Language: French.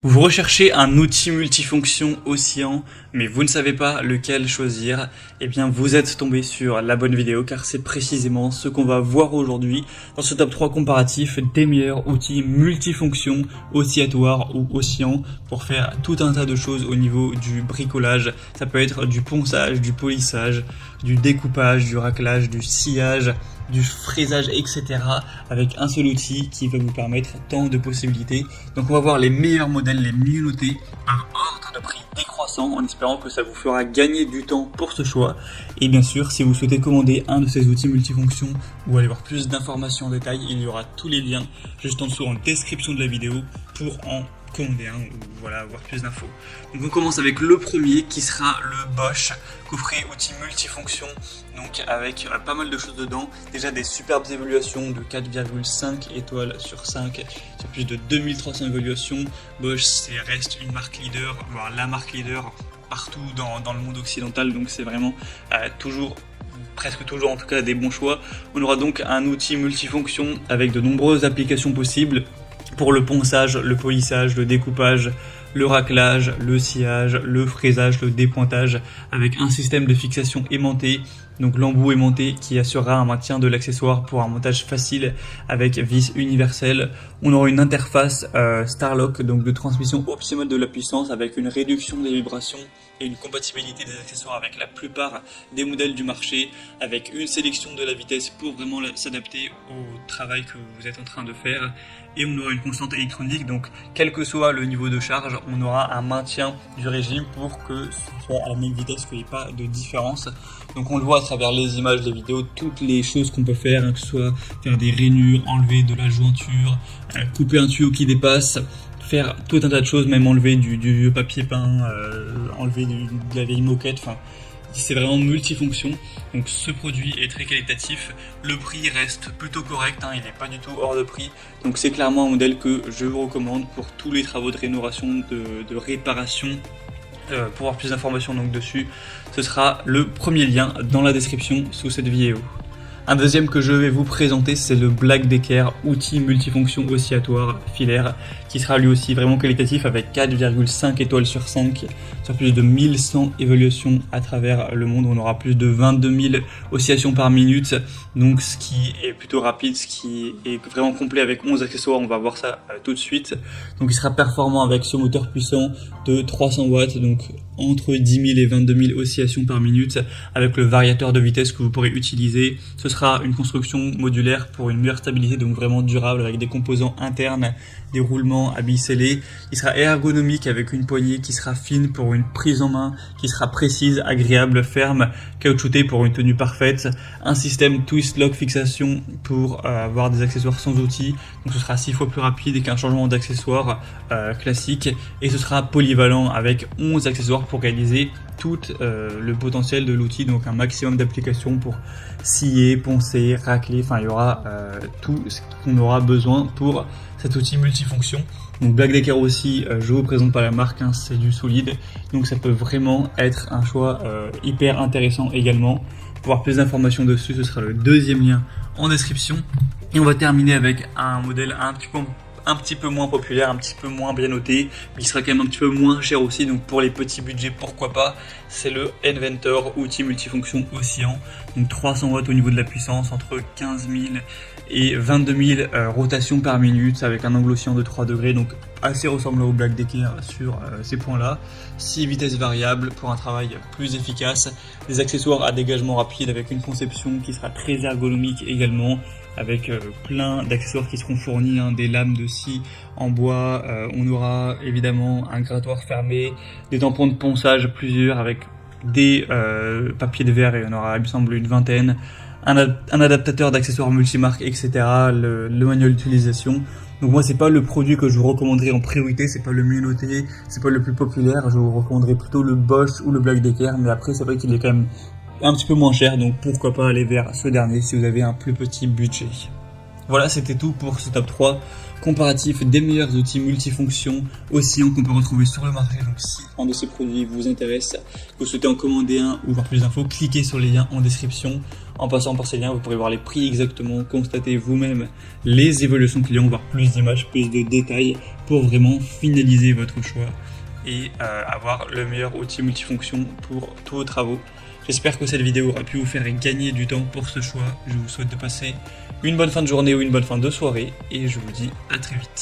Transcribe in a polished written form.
Vous recherchez un outil multifonction Océan, mais vous ne savez pas lequel choisir, eh bien vous êtes tombé sur la bonne vidéo car c'est précisément ce qu'on va voir aujourd'hui dans ce top 3 comparatif des meilleurs outils multifonctions oscillatoires ou Océan pour faire tout un tas de choses au niveau du bricolage. Ça peut être du ponçage, du polissage, du découpage, du raclage, du sciage, du fraisage, etc. avec un seul outil qui va vous permettre tant de possibilités. Donc on va voir les meilleurs modèles, les mieux notés par ordre de prix décroissant en espérant que ça vous fera gagner du temps pour ce choix. Et bien sûr, si vous souhaitez commander un de ces outils multifonctions ou aller voir plus d'informations en détail, il y aura tous les liens juste en dessous en description de la vidéo pour en commander un ou voilà, avoir plus d'infos. Donc on commence avec le premier qui sera le Bosch coffret outil multifonction, donc avec pas mal de choses dedans, déjà des superbes évaluations de 4,5 étoiles sur 5 sur plus de 2300 évaluations. Bosch reste une marque leader, voire la marque leader partout dans le monde occidental, donc c'est vraiment presque toujours en tout cas des bons choix. On aura donc un outil multifonction avec de nombreuses applications possibles pour le ponçage, le polissage, le découpage, le raclage, le sciage, le fraisage, le dépointage, avec un système de fixation aimanté, donc l'embout aimanté qui assurera un maintien de l'accessoire pour un montage facile avec vis universelle. On aura une interface Starlock, donc de transmission optimale de la puissance avec une réduction des vibrations et une compatibilité des accessoires avec la plupart des modèles du marché, avec une sélection de la vitesse pour vraiment s'adapter au travail que vous êtes en train de faire. Et on aura une constante électronique, donc quel que soit le niveau de charge, on aura un maintien du régime pour que ce soit à la même vitesse, qu'il n'y ait pas de différence. Donc on le voit à travers les images, les vidéos, toutes les choses qu'on peut faire, hein, que ce soit faire des rainures, enlever de la jointure, couper un tuyau qui dépasse, faire tout un tas de choses, même enlever du vieux papier peint, enlever de la vieille moquette, enfin c'est vraiment multifonction. Donc ce produit est très qualitatif, le prix reste plutôt correct, hein, il n'est pas du tout hors de prix, donc c'est clairement un modèle que je vous recommande pour tous les travaux de rénovation, de réparation. Pour avoir plus d'informations donc dessus, ce sera le premier lien dans la description sous cette vidéo. Un deuxième que je vais vous présenter, c'est le Black Decker outil multifonction oscillatoire filaire, qui sera lui aussi vraiment qualitatif avec 4,5 étoiles sur 5 sur plus de 1100 évaluations à travers le monde. On aura plus de 22 000 oscillations par minute, donc ce qui est plutôt rapide, ce qui est vraiment complet avec 11 accessoires. On va voir ça tout de suite. Donc il sera performant avec ce moteur puissant de 300 watts, donc entre 10 000 et 22 000 oscillations par minute, avec le variateur de vitesse que vous pourrez utiliser. Ce sera une construction modulaire pour une meilleure stabilité, donc vraiment durable, avec des composants internes, des roulements à billes scellées. Il sera ergonomique avec une poignée qui sera fine pour une prise en main, qui sera précise, agréable, ferme, caoutchoutée pour une tenue parfaite. Un système twist lock fixation pour avoir des accessoires sans outils, donc ce sera 6 fois plus rapide qu'un changement d'accessoires classique. Et ce sera polyvalent avec 11 accessoires pour réaliser tout le potentiel de l'outil, donc un maximum d'applications pour scier, poncer, racler, enfin il y aura tout ce qu'on aura besoin pour cet outil multifonction. Donc Black Decker aussi, je vous présente pas la marque, hein, c'est du solide, donc ça peut vraiment être un choix hyper intéressant également. Pour avoir plus d'informations dessus, ce sera le deuxième lien en description. Et on va terminer avec un modèle un petit peu moins populaire, un petit peu moins bien noté, mais qui sera quand même un petit peu moins cher aussi, donc pour les petits budgets, pourquoi pas. C'est le Inventor outil multifonction Océan, donc 300 watts au niveau de la puissance, entre 15 000 et 22 000 rotations par minute, avec un angle oscillant de 3 degrés, donc assez ressemblant au Black Decker sur ces points-là. 6 vitesses variables pour un travail plus efficace, des accessoires à dégagement rapide avec une conception qui sera très ergonomique également, avec plein d'accessoires qui seront fournis, hein, des lames de scie en bois, on aura évidemment un grattoir fermé, des tampons de ponçage plusieurs avec des papiers de verre, et on aura il me semble une vingtaine, un adaptateur d'accessoires multimarques, etc., le manuel d'utilisation. Donc moi c'est pas le produit que je vous recommanderais en priorité, c'est pas le mieux noté, c'est pas le plus populaire, je vous recommanderais plutôt le Bosch ou le Black Decker, mais après c'est vrai qu'il est quand même un petit peu moins cher, donc pourquoi pas aller vers ce dernier si vous avez un plus petit budget. Voilà, c'était tout pour ce top 3 comparatif des meilleurs outils multifonctions Ocyan qu'on peut retrouver sur le marché. Donc si un de ces produits vous intéresse, que vous souhaitez en commander un ou voir plus d'infos, cliquez sur les liens en description. En passant par ces liens, vous pourrez voir les prix exactement, constater vous-même les évolutions clients, voir plus d'images, plus de détails pour vraiment finaliser votre choix et avoir le meilleur outil multifonction pour tous vos travaux. J'espère que cette vidéo aura pu vous faire gagner du temps pour ce choix. Je vous souhaite de passer une bonne fin de journée ou une bonne fin de soirée et je vous dis à très vite.